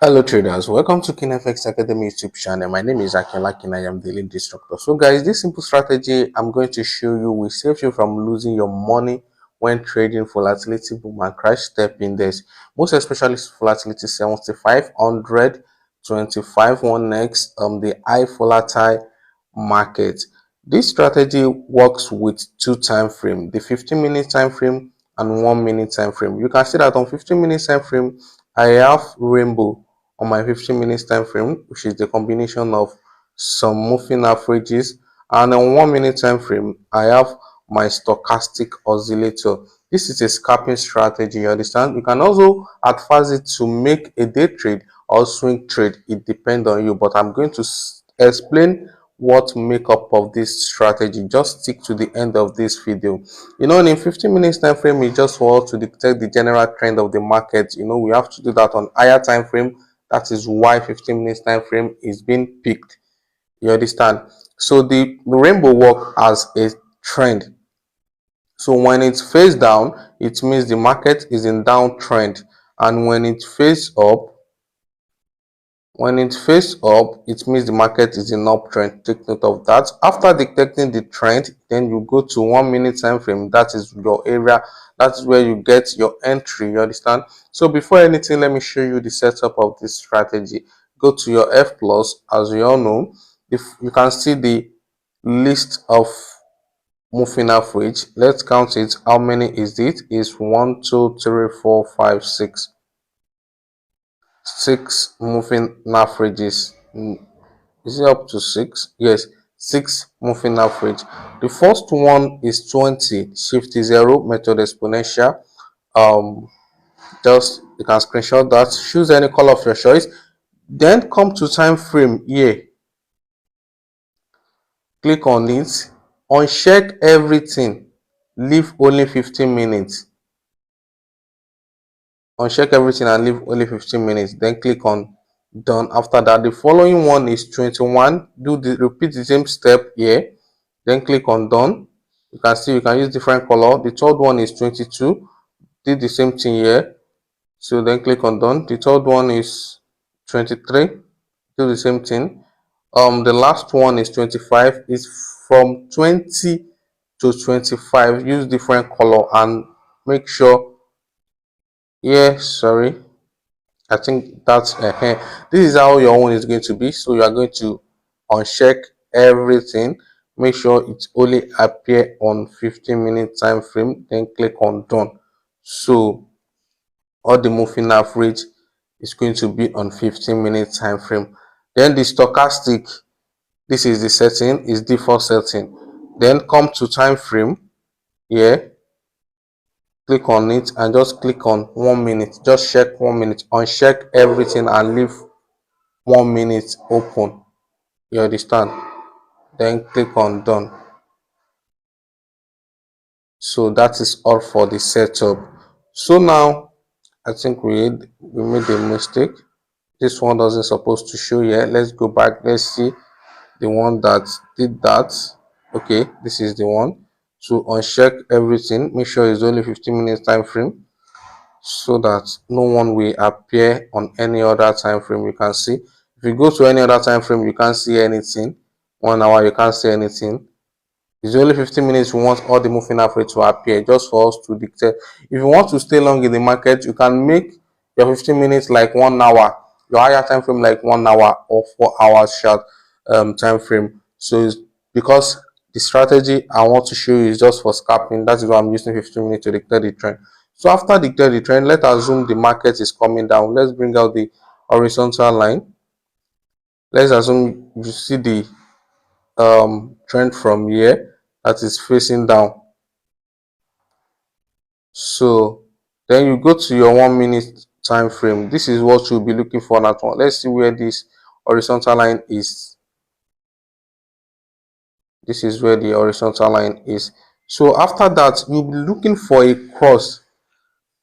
Hello traders, welcome to KingFX Academy YouTube channel. My name is Akinla King. I am the lead instructor. So guys, this simple strategy I'm going to show you will save you from losing your money when trading volatility boom and crash step index. Most especially volatility 7500, 25 1x, the high volatile market. This strategy works with two time frame, the 15-minute time frame and 1 minute time frame. You can see that on 15-minute time frame I have rainbow on my 15 minutes time frame, which is the combination of some moving averages, and on 1 minute time frame I have my stochastic oscillator. This is a scalping strategy, you understand. You can also advise it to make a day trade or swing trade. It depends on you, but I'm going to explain what make up of this strategy. Just stick to the end of this video. In 15 minutes time frame is just for us to detect the general trend of the market. We have to do that on higher time frame. That is why 15 minutes time frame is being picked. You understand? So the rainbow work as a trend. So when it face down, it means the market is in downtrend, and when it face up, it means the market is in uptrend. Take note of that. After detecting the trend, then you go to 1 minute time frame. That is your area. That's where you get your entry. You understand? So before anything, let me show you the setup of this strategy. Go to your F plus. As you all know, if you can see the list of moving average, let's count it. How many is it? Is 1 2 3 4 5 6. 6 moving averages. Is it up to 6? Yes, 6 moving average. The first one is 20 shift 0 method exponential. Just you can screenshot that, choose any color of your choice, then come to time frame here, click on it, uncheck everything, leave only 15 minutes. Uncheck everything and leave only 15 minutes, then click on done. After that, the following one is 21. Repeat the same step here, then click on done. You can see you can use different color. The third one is 22. Did the same thing here, so then click on done. The third one is 23. Do the same thing. The last one is 25. Is from 20 to 25. Use different color and make sure. Yeah, sorry, I think that's this is how your own is going to be. So you are going to uncheck everything, make sure it only appear on 15-minute time frame, then click on done. So all the moving average is going to be on 15-minute time frame. Then the stochastic, this is the setting, is default setting. Then come to time frame here, click on it and just click on 1 minute. Just check 1 minute, uncheck everything and leave 1 minute open. You understand? Then click on done. So that is all for the setup. So now I think we made a mistake. This one doesn't supposed to show here. Let's go back. Let's see the one that did that. Okay, this is the one. So uncheck everything, make sure it's only 15 minutes time frame, so that no one will appear on any other time frame. You can see if you go to any other time frame, you can't see anything. 1 hour, you can't see anything. It's only 15 minutes. We want all the moving average to appear, just for us to dictate. If you want to stay long in the market, you can make your 15 minutes like 1 hour, your higher time frame like 1 hour or 4 hours short time frame. So it's because the strategy I want to show you is just for scalping. That is why I'm using 15 minutes to declare the trend. So after declare the trend, let's assume the market is coming down. Let's bring out the horizontal line. Let's assume you see the trend from here that is facing down. So then you go to your 1 minute time frame. This is what you'll be looking for that one. Let's see where this horizontal line is. This is where the horizontal line is. So after that, you'll be looking for a cross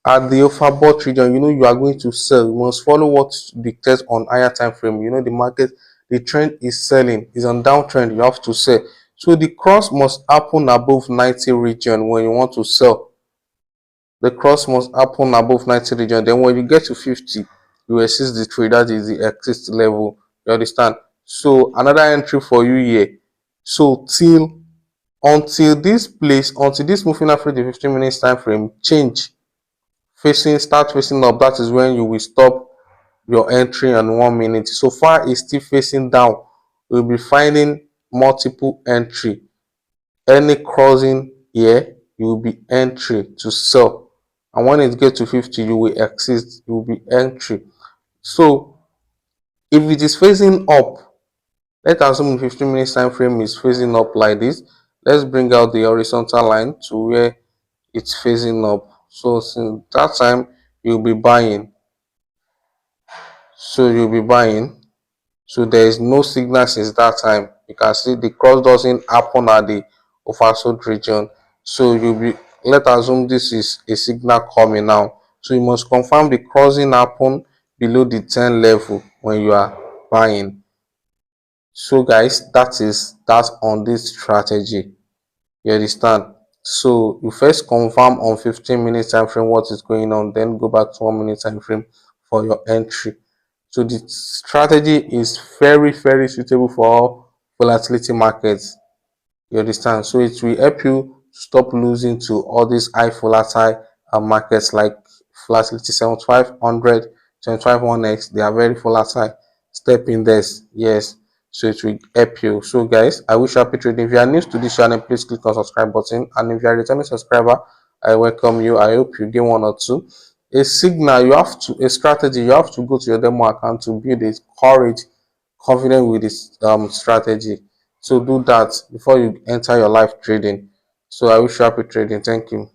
at the overbought region. You are going to sell. You must follow what dictates on higher time frame. The market, the trend is selling, is on downtrend. You have to sell. So the cross must happen above 90 region when you want to sell. The cross must happen above 90 region. Then when you get to 50, you resist the trade, that is the exit level. You understand? So another entry for you here. So until this moving average the 15 minutes time frame change, start facing up, that is when you will stop your entry on 1 minute. So far it's still facing down, you'll be finding multiple entry. Any crossing here, you will be entry to sell, and when it gets to 50 you will exit, you will be entry. So if it is facing up, let's assume the 15 minutes time frame is facing up like this. Let's bring out the horizontal line to where it's facing up. So since that time you'll be buying. So you'll be buying. So there is no signal since that time. You can see the cross doesn't happen at the oversold region. So you'll be, let's assume this is a signal coming now. So you must confirm the crossing happen below the 10 level when you are buying. So guys, that's on this strategy. You understand? So you first confirm on 15 minutes time frame what is going on, then go back to 1 minute time frame for your entry. So the strategy is very, very suitable for all volatility markets. You understand? So it will help you stop losing to all these high volatile markets like volatility 7500, 1x. They are very volatile. Step in this, yes. So it will help you. So guys, I wish you happy trading. If you are new to this channel, please click on subscribe button. And if you are a returning subscriber, I welcome you. I hope you gain one or two. A signal, you have to, a strategy, you have to go to your demo account to build a courage, confident with this strategy. So do that before you enter your live trading. So I wish you happy trading. Thank you.